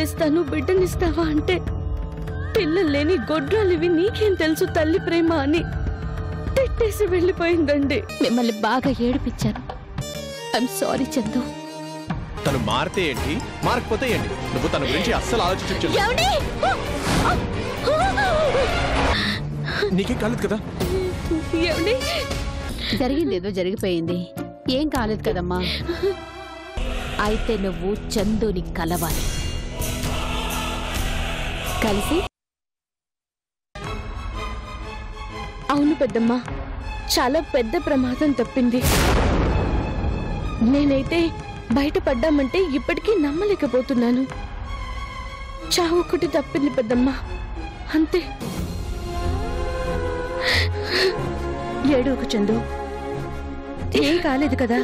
పిల్లనిస్తాను బిడ్డనిస్తావా అంటే పిల్లలు లేని గొడ్రాలివి నీకేం తెలుసు తల్లి ప్రేమ అని తిట్టేసి వెళ్ళిపోయిందండి. మిమ్మల్ని బాగా ఏడిపించాను. I'm sorry Chandu. తను మారితే ఏంటి, మారకపోతే ఏంటి, నువ్వు తన గురించి అస్సలు ఆలోచించు. నీకేం కాలేదు కదా? జరిగిందేదో జరిగిపోయింది, ఏం కాలేదు కదమ్మా. అయితే నువ్వు చందుని కలవాలి. కలిసి అవును పెద్దమ్మ, చాలా పెద్ద ప్రమాదం తప్పింది. నేనైతే బయటపడ్డామంటే ఇప్పటికీ నమ్మలేకపోతున్నాను. చావు ఒకటి తప్పింది పెద్దమ్మ, అంతే. ఏడోకు చందు, ఏం కాలేదు కదా,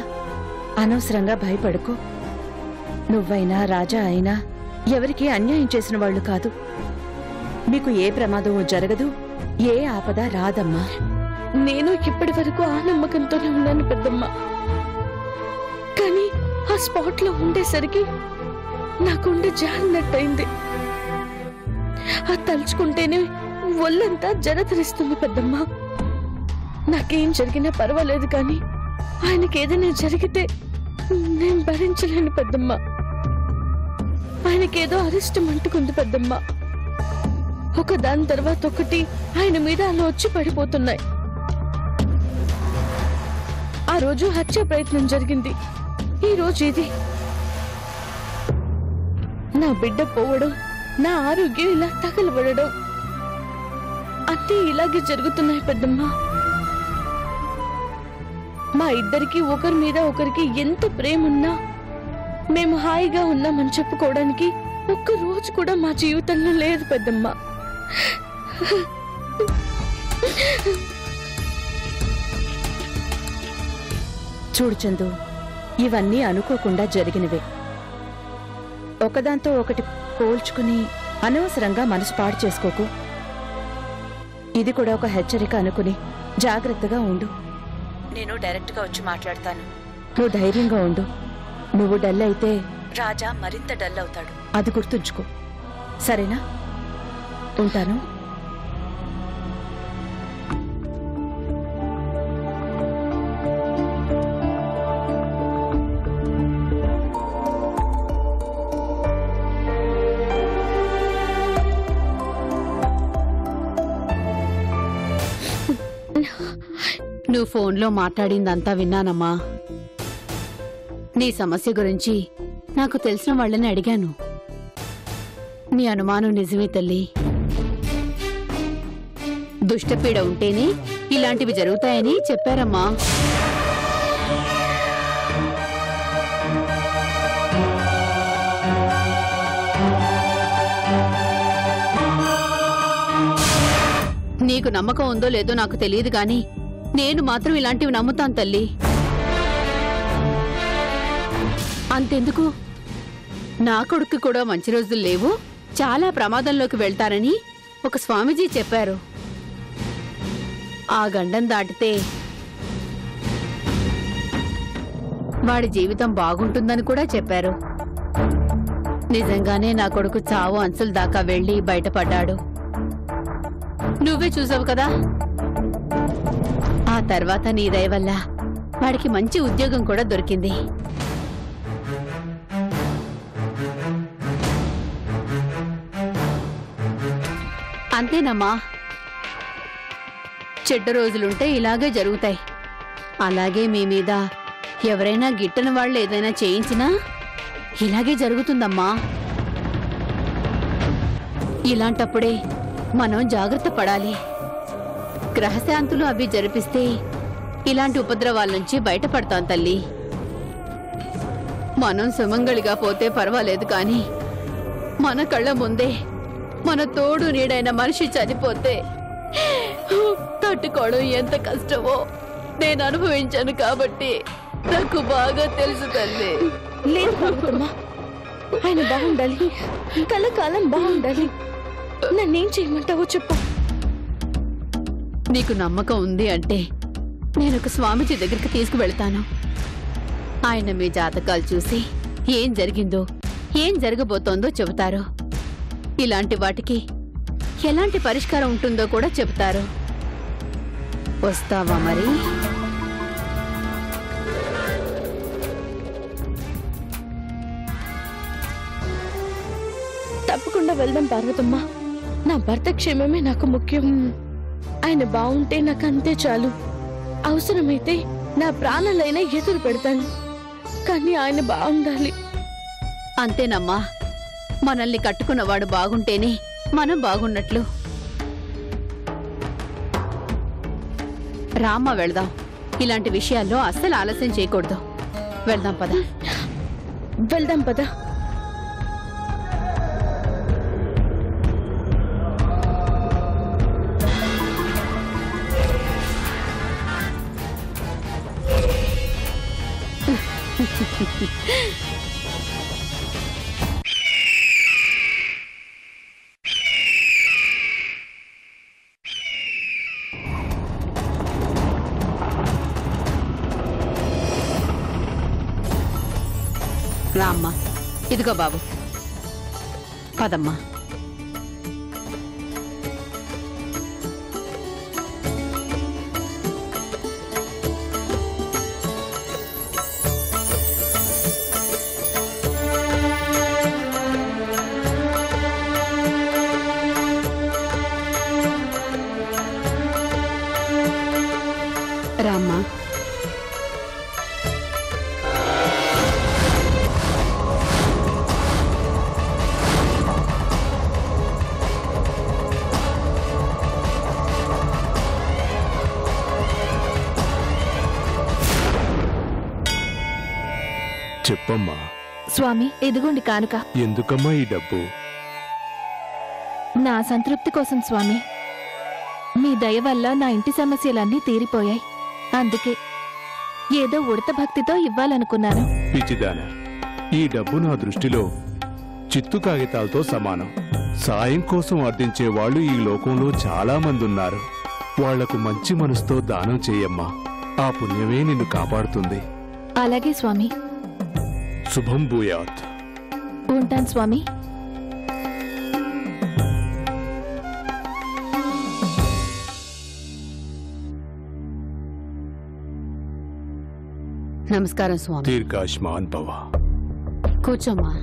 అనవసరంగా భయపడకు. నువ్వైనా రాజా అయినా ఎవరికి అన్యాయం చేసిన వాళ్ళు కాదు. మీకు ఏ ప్రమాదం జరగదు, ఏ ఆపద రాదమ్మా. నేను ఇప్పటి వరకు ఆ నమ్మకంతోనే ఉన్నాను పెద్దమ్మ. కానీ ఆ స్పాట్ లో ఉండేసరికి నాకుండే జారినట్టయింది. అది తలుచుకుంటేనే ఒళ్ళంతా జలధరిస్తుంది పెద్దమ్మ. నాకేం జరిగినా పర్వాలేదు, కానీ ఆయనకి ఏదైనా జరిగితే నేను భరించలేను పెద్దమ్మ. ఆయనకేదో అరిష్టం అంటుకుంది పెద్దమ్మ. ఒక దాని తర్వాత ఒకటి ఆయన మీద అలా వచ్చి పడిపోతున్నాయి. ఆ రోజు హత్య ప్రయత్నం జరిగింది, ఈ రోజు ఇది. నా బిడ్డ పోవడం, నా ఆరోగ్యం ఇలా తగలబడడం అన్నీ ఇలాగే జరుగుతున్నాయి పెద్దమ్మ. మా ఇద్దరికి ఒకరి మీద ఒకరికి ఎంత ప్రేమ ఉన్నా మేము హాయిగా ఉన్నామని చెప్పుకోవడానికి ఒక్క రోజు కూడా మా జీవితంలో లేదు పెద్దమ్మ. చూడు చందు, ఇవన్నీ అనుకోకుండా జరిగినవే. ఒకదాంతో ఒకటి పోల్చుకుని అనవసరంగా మనసు పాడు చేసుకోకు. ఇది కూడా ఒక హెచ్చరిక అనుకుని జాగ్రత్తగా ఉండు. నేను డైరెక్ట్గా వచ్చి మాట్లాడతాను, నువ్వు ధైర్యంగా ఉండు. నువ్వు డల్ అయితే రాజా మరింత డల్ అవుతాడు, అది గుర్తుంచుకో, సరేనా? ఉంటాను. నువ్వు ఫోన్లో మాట్లాడిందంతా విన్నానమ్మా. నీ సమస్య గురించి నాకు తెలిసిన వాళ్ళని అడిగాను. నీ అనుమానం నిజమే తల్లి. దుష్టపీడ ఉంటేనే ఇలాంటివి జరుగుతాయని చెప్పారమ్మా. నీకు నమ్మకం ఉందో లేదో నాకు తెలియదు గాని నేను మాత్రం ఇలాంటివి నమ్ముతాను తల్లి. అంతెందుకు, నా కొడుకు కూడా మంచి రోజులు లేవు, చాలా ప్రమాదంలోకి వెళ్తారని ఒక స్వామీజీ చెప్పారు. ఆ గండం దాటితే వాడి జీవితం బాగుంటుందని కూడా చెప్పారు. నిజంగానే నా కొడుకు చావు అంచుల దాకా వెళ్లి బయటపడ్డాడు. నువ్వే చూసావు కదా. ఆ తర్వాత నీ దయ వల్ల వాడికి మంచి ఉద్యోగం కూడా దొరికింది. అంతేనమ్మా, చెడ్డ రోజులుంటే ఇలాగే జరుగుతాయి. అలాగే మీ మీద ఎవరైనా గిట్టని వాళ్ళు ఏదైనా చేయించినా ఇలాగే జరుగుతుందమ్మా. ఇలాంటప్పుడే మనం జాగ్రత్త పడాలి. గ్రహశాంతులు అవి జరిపిస్తే ఇలాంటి ఉపద్రవాల నుంచి బయటపడతాం తల్లి. మనం సుమంగళిగా పోతే పర్వాలేదు, కానీ మన కళ్ళ ముందే మన తోడు నీడైన మనిషి చనిపోతే తట్టుకోవడం ఎంత కష్టమో నేను అనుభవించాను కాబట్టి నాకు బాగా తెలుసు తల్లి. లేదు బాగుందమ్మా, ఆయన బాగుండాలి, కలకాలం బాగుండాలి. నన్నేం చేయమంటావో చెప్పు. నీకు నమ్మకం ఉంది అంటే నేను ఒక స్వామీజీ దగ్గరికి తీసుకువెళ్తాను. ఆయన మీ జాతకాలు చూసి ఏం జరిగిందో ఏం జరగబోతోందో చెబుతారు. ఇలాంటి వాటికి ఎలాంటి పరిష్కారం ఉంటుందో కూడా చెబుతారు. వస్తావా మరి? తప్పకుండా వెళ్దాం పార్వతమ్మ. నా భర్త క్షేమమే నాకు ముఖ్యం. ఆయన బాగుంటే నాకు అంతే చాలు. అవసరమైతే నా ప్రాణాలైనా ఎదురు పెడతాను, కానీ ఆయన బాగుండాలి. అంతేనమ్మా. మనల్ని కట్టుకున్నవాడు బాగుంటేనే మనం బాగున్నట్లు. రామ్మ, వెళ్దాం. ఇలాంటి విషయాల్లో అస్సలు ఆలస్యం చేయకూడదు. వెళ్దాం పద. వెళ్దాం పద. రామ్మా, ఇదిగో బాబు, పదమ్మా. రామ్మా. చెప్పమ్మా. స్వామి, ఇదిగోండి కానుక. ఎందుకమ్మా ఈ డబ్బు? నా సంతృప్తి కోసం స్వామి. మీ దయ వల్ల నా ఇంటి సమస్యలన్నీ తీరిపోయాయి. అందుకే ఏదో ఉడత భక్తితో ఇవ్వాలనుకున్నాను. పిచ్చిదాన, ఈ డబ్బు నా దృష్టిలో చిత్తు కాగితాలతో సమానం. సాయం కోసం అర్థించే వాళ్ళు ఈ లోకంలో చాలా మంది ఉన్నారు. వాళ్లకు మంచి మనసుతో దానం చేయమ్మా. ఆ పుణ్యమే నిన్ను కాపాడుతుంది. అలాగే స్వామి. శుభం భూయాత్. ఉంటాను స్వామి. నమస్కారం స్వామి. దీర్ఘాయుష్మాన్ భవ. కూర్చోమ్మా.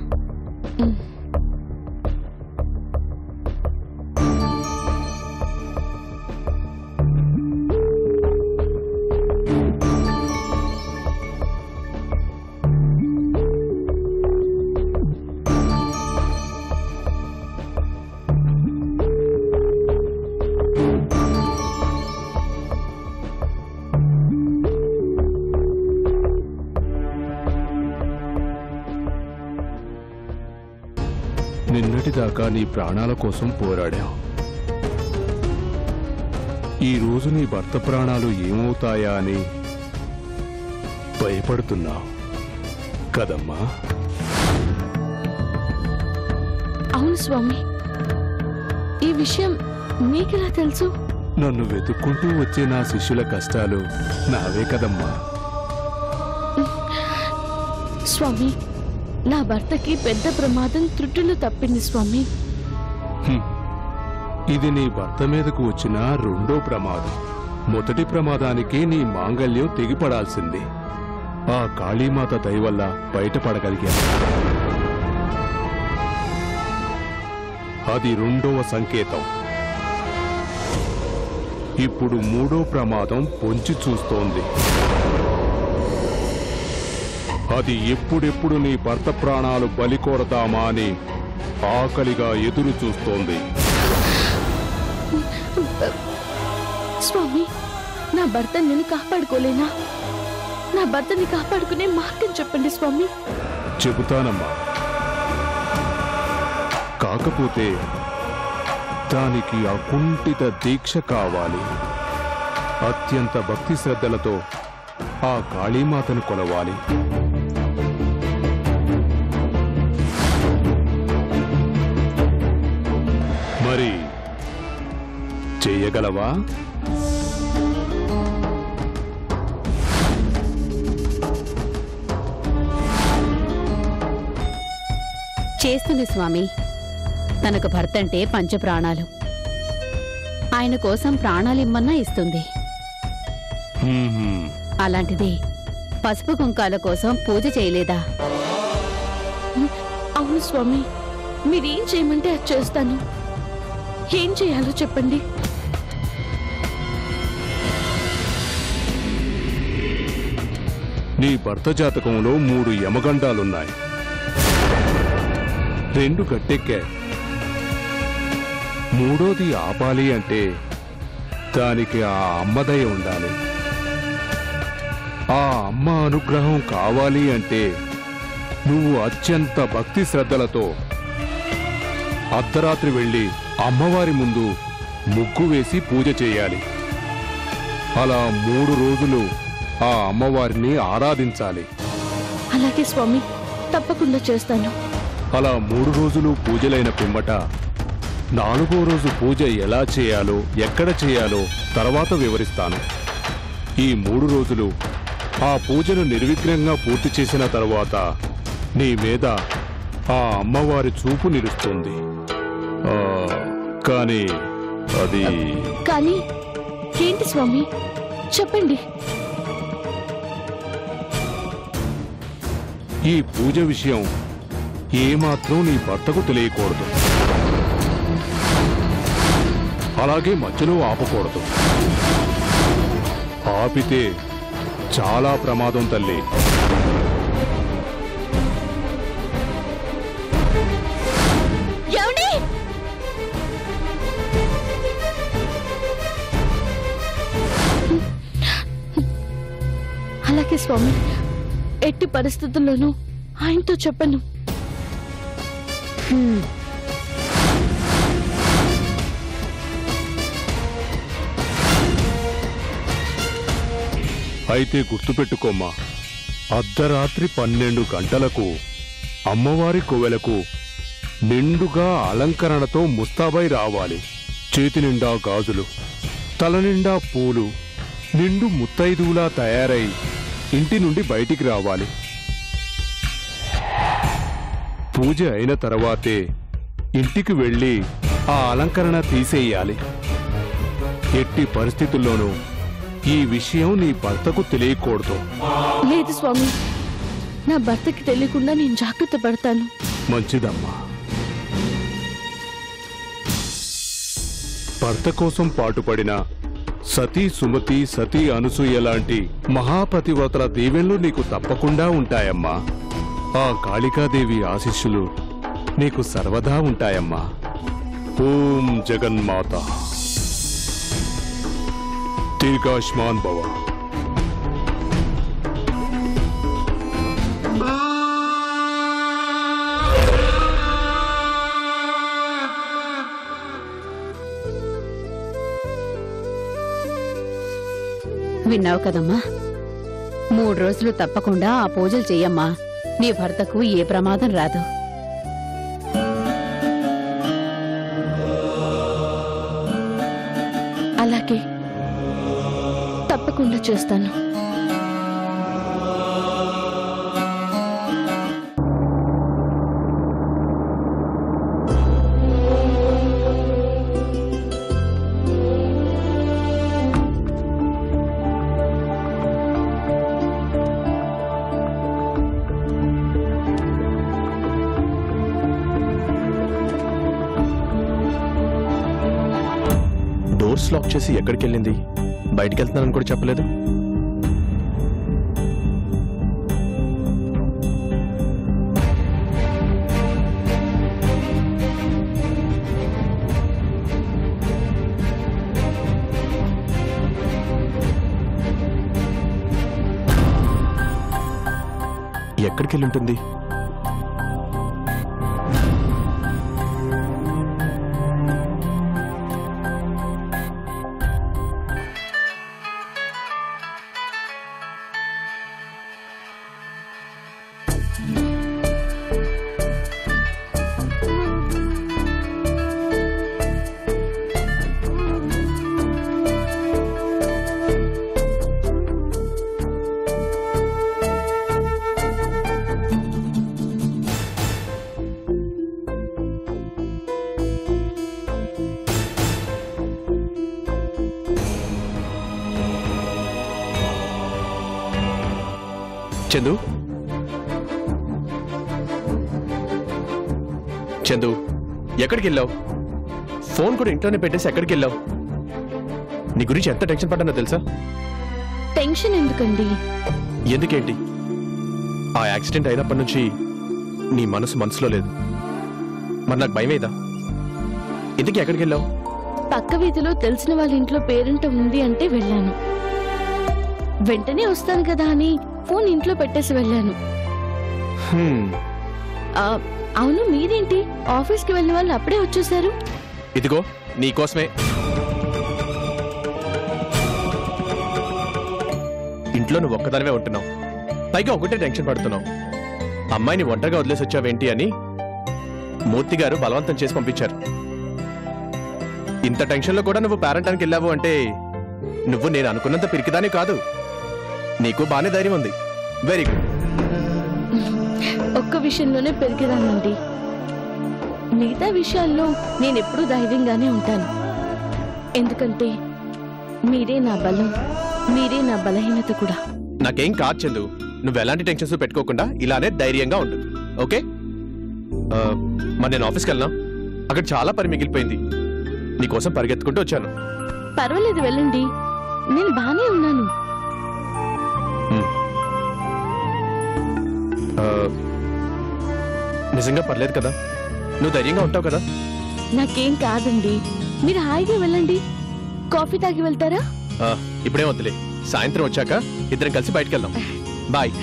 నిన్నటిదాకా నీ ప్రాణాల కోసం పోరాడావు. ఈ రోజు నీ భర్త ప్రాణాలు ఏమవుతాయా అని భయపడుతున్నావు కదమ్మా? అవును స్వామి. ఈ విషయం నీకెలా తెలుసు? నన్ను వెతుక్కుంటూ వచ్చే నా శిష్యుల కష్టాలు నావే కదమ్మా. స్వామి, నా భర్తకి పెద్ద ప్రమాదం త్రుట్టులు తప్పింది స్వామి. ఇది నీ భర్త మీదకు వచ్చిన రెండో ప్రమాదం. మొదటి ప్రమాదానికి నీ మాంగల్యం తెగిపడాల్సింది. ఆ కాళీమాత దయ వల్ల బయటపడగలిగా. అది రెండవ సంకేతం. ఇప్పుడు మూడో ప్రమాదం పొంచి చూస్తోంది. అది ఎప్పుడెప్పుడు నీ భర్త ప్రాణాలు బలికోరదామా అని ఆకలిగా ఎదురు చూస్తోంది. స్వామి, నా భర్త నేను కాపాడుకోలేనా? నా భర్తని కాపాడుకునే మార్గం చెప్పండి స్వామి. చెబుతానమ్మా. కాకపోతే దానికి అకుంఠిత దీక్ష కావాలి. అత్యంత భక్తి శ్రద్ధలతో ఆ కాళీమాతను కొలవాలి. మరి చెయ్యగలవా? చేస్తుంది స్వామి. తనకు భర్త అంటే పంచప్రాణాలు. ఆయన కోసం ప్రాణాలిమ్మన్నా ఇస్తుంది. హ్మ్. అలాంటిది పసుపు కుంకాల కోసం పూజ చేయలేదా? అవును స్వామి, మీరేం చేయమంటే అది చేస్తాను. ఏం చేయాలో చెప్పండి. నీ భర్త జాతకంలో 3 యమగండాలున్నాయి. 2 గట్టెక్కాయి. 3వది ఆపాలి అంటే దానికి ఆ అమ్మదయ ఉండాలి. ఆ అమ్మ అనుగ్రహం కావాలి అంటే నువ్వు అత్యంత భక్తి శ్రద్ధలతో అర్ధరాత్రి వెళ్ళి అమ్మవారి ముందు ముగ్గు వేసి పూజ చేయాలి. అలా 3 రోజులు ఆ అమ్మవారిని ఆరాధించాలి. అలాగే స్వామి, తప్పకుండా చేస్తాను. అలా 3 రోజులు పూజలైన పిమ్మట 4వ రోజు పూజ ఎలా చేయాలో ఎక్కడ చేయాలో తర్వాత వివరిస్తాను. ఈ 3 రోజులు ఆ పూజను నిర్విఘ్నంగా పూర్తి చేసిన తర్వాత నీ మీద ఆ అమ్మవారి చూపు నిలుస్తుంది. కానీ అది కానీ ఏంటి స్వామి, చెప్పండి. ఈ పూజ విషయం ఏమాత్రం నీ భర్తకు తెలియకూడదు. అలాగే మధ్యలో ఆపకూడదు. ఆపితే చాలా ప్రమాదం తల్లి. ఏమండి? అలాగే స్వామి, ఎట్టి పరిస్థితుల్లోనూ ఆయనతో చెప్పను. అయితే గుర్తుపెట్టుకోమ్మా, అర్ధరాత్రి 12 గంటలకు అమ్మవారి కొవెలకు నిండుగా అలంకరణతో ముస్తాబై రావాలి. చేతి నిండా గాజులు, తల నిండా పూలు, నిండు ముత్తైదువులా తయారై ఇంటి నుండి బయటికి రావాలి. పూజ అయిన తర్వాతే ఇంటికి వెళ్ళి ఆ అలంకరణ తీసేయాలి. ఎట్టి పరిస్థితుల్లోనూ ఈ విషయం నీ భర్తకు తెలియకూడదు. లేదు స్వామి, నా భర్తకి తెలియకుండా నేను జాగ్రత్త పడతాను. మంచిదమ్మా. భర్త కోసం పాటుపడిన సతీ సుమతి, సతీ అనసూయ లాంటి మహాపతివ్రతల దీవెనలు నీకు తప్పకుండా ఉంటాయమ్మా. ఆ కాళికాదేవి ఆశీస్సులు నీకు సర్వదా ఉంటాయమ్మా. ఓం జగన్మాత దీర్ఘాయుష్మాన్ భవ. విన్నావు కదమ్మా? 3 రోజులు తప్పకుండా ఆ పూజలు చెయ్యమ్మా. నీ భర్తకు ఏ ప్రమాదం రాదు. అలాగే, తప్పకుండా చేస్తాను. డోర్స్ లాక్ చేసి ఎక్కడికి వెళ్ళింది? బయటికి వెళ్తున్నానని కూడా చెప్పలేదు. ఎక్కడికి వెళ్ళి ఉంటుంది? చందు చందు ఎక్కడికి వెళ్ళావు? ఫోన్ కూడా ఇంట్లోనే పెట్టేసి ఎక్కడికి వెళ్ళావు? నీ గురించి ఎంత టెన్షన్ పడ్డానో తెలుసా? టెన్షన్ ఎందుకండి? ఎందుకేంటి? ఆ యాక్సిడెంట్ అయినప్పటి నుంచి నీ మనసులో లేదు. మరి నాకు భయమేదా? ఇంతకీ ఎక్కడికి వెళ్ళావు? పక్క వీధిలో తెలిసిన వాళ్ళ ఇంట్లో పేరెంట్ ఉంది అంటే వెళ్ళాను. వెంటనే వస్తాను కదా అని ఫోన్ ఇంట్లో పెట్టేసి వెళ్ళాను. అవును, మీరేంటి ఆఫీస్కి వెళ్ళిన వాళ్ళు అప్పుడే వచ్చేసారు? ఇదిగో నీకోసమే. ఇంట్లో నువ్వు ఒక్కదానివే ఉంటున్నావు, పైగా ఒకటే టెన్షన్ పడుతున్నావు. అమ్మాయిని ఒంటరిగా వదిలేసి వచ్చావేంటి అని మూర్తి గారు బలవంతం చేసి పంపించారు. ఇంత టెన్షన్లో కూడా నువ్వు పేరెంటానికి వెళ్ళావు అంటే నువ్వు నేను అనుకున్నంత పిరికిదాని కాదు. నీకు బానే ధైర్యం ఉంది. Very good. ఒక్క విషయంలోనే పెరిగిరానండి. మిగతా విషయాల్లో నేనెప్పుడూ ధైర్యంగానే ఉంటాను. ఎందుకంటే మీరే నా బలం, మీరే నా బలహీనత కూడా. నాకేం కాదు చందు, నువ్వు ఎలాంటి టెన్షన్స్ పెట్టుకోకుండా ఇలానే ధైర్యంగా ఉండు. ఓకే? మరి నేను ఆఫీస్కి వెళ్ళనా? అక్కడ చాలా పని మిగిలిపోయింది. నీకోసం పరిగెత్తుకుంటూ వచ్చాను. పర్వాలేదు, వెళ్ళండి. నేను బానే ఉన్నాను. నిజంగా పర్లేదు కదా? నువ్వు ధైర్యంగా ఉంటావు కదా? నాకేం కాదండి, మీరు హాయిగా వెళ్ళండి. కాఫీ తాగి వెళ్తారా? ఇప్పుడే వద్దులే, సాయంత్రం వచ్చాక ఇద్దరం కలిసి బయటకు వెళ్దాం. బాయ్.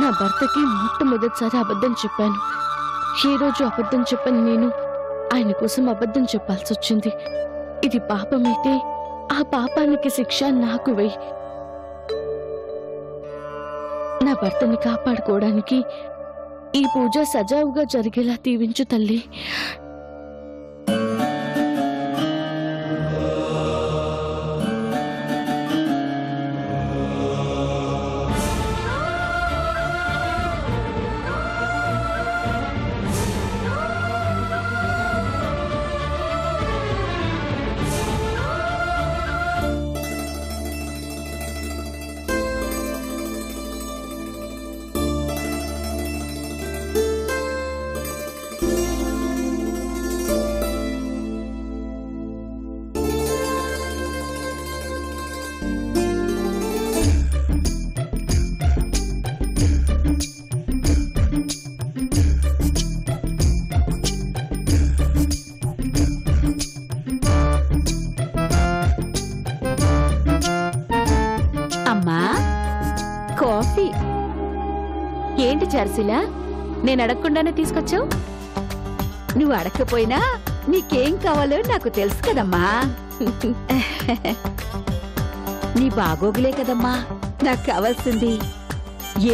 నా భర్తకి మొట్టమొదటిసారి అబద్ధం చెప్పాను. ఏ రోజు అబద్ధం చెప్పని నేను ఆయన కోసం అబద్ధం చెప్పాల్సి వచ్చింది. ఇది పాపమైతే ఆ పాపానికి శిక్ష నాకు వెయ్యి. నా భర్తని కాపాడుకోవడానికి ఈ పూజ సజావుగా జరిగేలా దీవించు తల్లి. కాఫీ ఏంటి చర్సిలా, నేను అడగకుండానే తీసుకొచ్చావు? నువ్వు అడగకపోయినా నీకేం కావాలో నాకు తెలుసు కదమ్మా. నీ బాగోగులే కదమ్మా నాకు కావాల్సింది.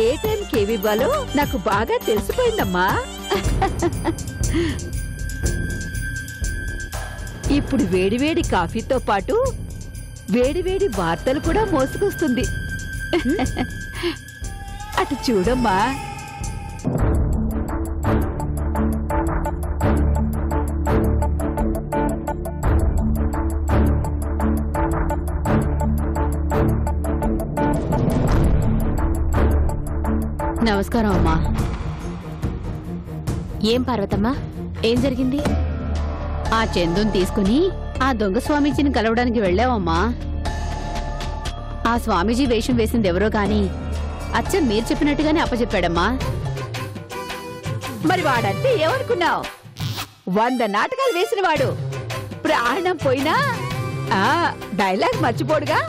ఏ టైంకి ఏవి ఇవ్వాలో నాకు బాగా తెలిసిపోయిందమ్మా. ఇప్పుడు వేడివేడి కాఫీతో పాటు వేడివేడి వార్తలు కూడా మోసుకొస్తుంది. అటు చూడమ్మా. నమస్కారం అమ్మా. ఏం పార్వతమ్మా, ఏం జరిగింది? ఆ చందుని తీసుకుని ఆ దొంగ స్వామీజీని కలవడానికి వెళ్ళావమ్మా. ఆ స్వామీజీ వేషం వేసింది ఎవరో గాని అచ్చం మీరు చెప్పినట్టుగానే అప్పచెప్పాడమ్మా. మరి వాడంటే ఏమనుకున్నావు? 100 నాటకాలు వేసిన వాడు. ప్రాణం పోయినా డైలాగ్ మర్చిపోడుగా.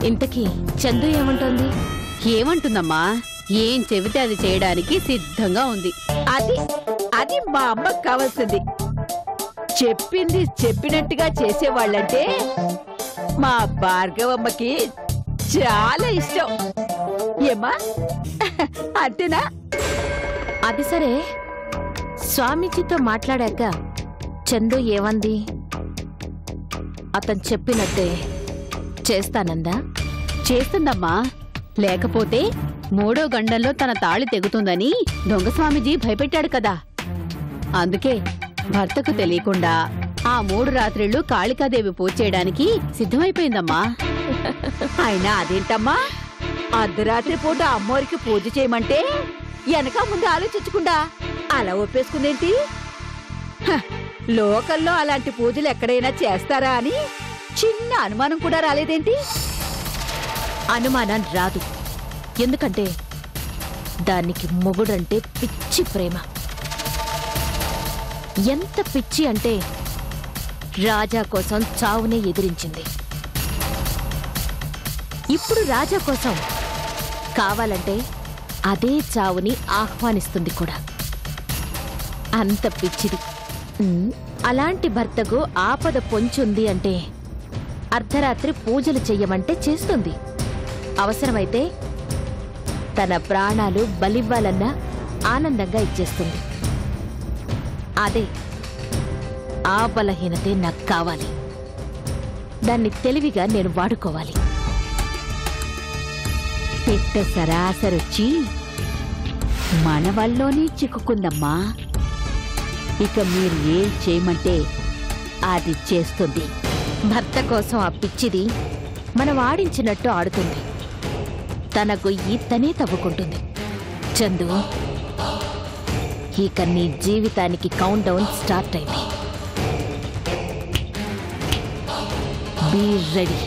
ఇంతకీ చందు ఏమంటోంది? ఏమంటుందమ్మా, ఏం చెబితే అది చేయడానికి సిద్ధంగా ఉంది. అది అది మా అమ్మకు కావాల్సింది. చెప్పింది చెప్పినట్టుగా చేసేవాళ్ళంటే మా భార్గవమ్మకి చాలా ఇష్టం. ఏమ్మా అంతేనా? అది సరే, స్వామీజీతో మాట్లాడాక చందు ఏమంది? అతను చెప్పినట్టే చేస్తానందా? చేస్తుందమ్మా. లేకపోతే 3వ గండంలో తన తాళి తెగుతుందని దొంగ స్వామీజీ భయపెట్టాడు కదా. అందుకే భర్తకు తెలియకుండా ఆ 3 రాత్రిళ్ళు కాళికాదేవి పూజ చేయడానికి సిద్ధమైపోయిందమ్మా. అయినా అదేంటమ్మా, అర్ధరాత్రి పూట అమ్మోరికి పూజ చేయమంటే వెనక ముందు ఆలోచించకుండా అలా ఒప్పేసుకుందేంటి? లోకల్లో అలాంటి పూజలు ఎక్కడైనా చేస్తారా అని చిన్న అనుమానం కూడా రాలేదేంటి? అనుమానం రాదు. ఎందుకంటే దానికి మొగుడంటే పిచ్చి ప్రేమ. ఎంత పిచ్చి అంటే రాజా కోసం చావునే ఎదిరించింది. ఇప్పుడు రాజా కోసం కావాలంటే అదే చావుని ఆహ్వానిస్తుంది కూడా. అంత పిచ్చిది. అలాంటి భర్తకు ఆపద పొంచుంది అంటే అర్ధరాత్రి పూజలు చెయ్యమంటే చేస్తుంది. అవసరమైతే తన ప్రాణాలు బలివ్వాలన్నా ఆనందంగా ఇచ్చేస్తుంది. అదే ఆ బలహీనతే నాకు కావాలి. దాన్ని తెలివిగా నేను వాడుకోవాలి. పెట్ట సరాసరొచ్చి మన వల్లోనే చిక్కుకుందమ్మా. ఇక మీరు ఏం చేయమంటే అది చేస్తుంది. భర్త కోసం ఆ పిచ్చిది మనం ఆడించినట్టు ఆడుతుంది. తన గొయ్యి తనే తవ్వుకుంటుంది. చందు, ఇక నీ జీవితానికి కౌంట్ డౌన్ స్టార్ట్ అయింది. Be ready.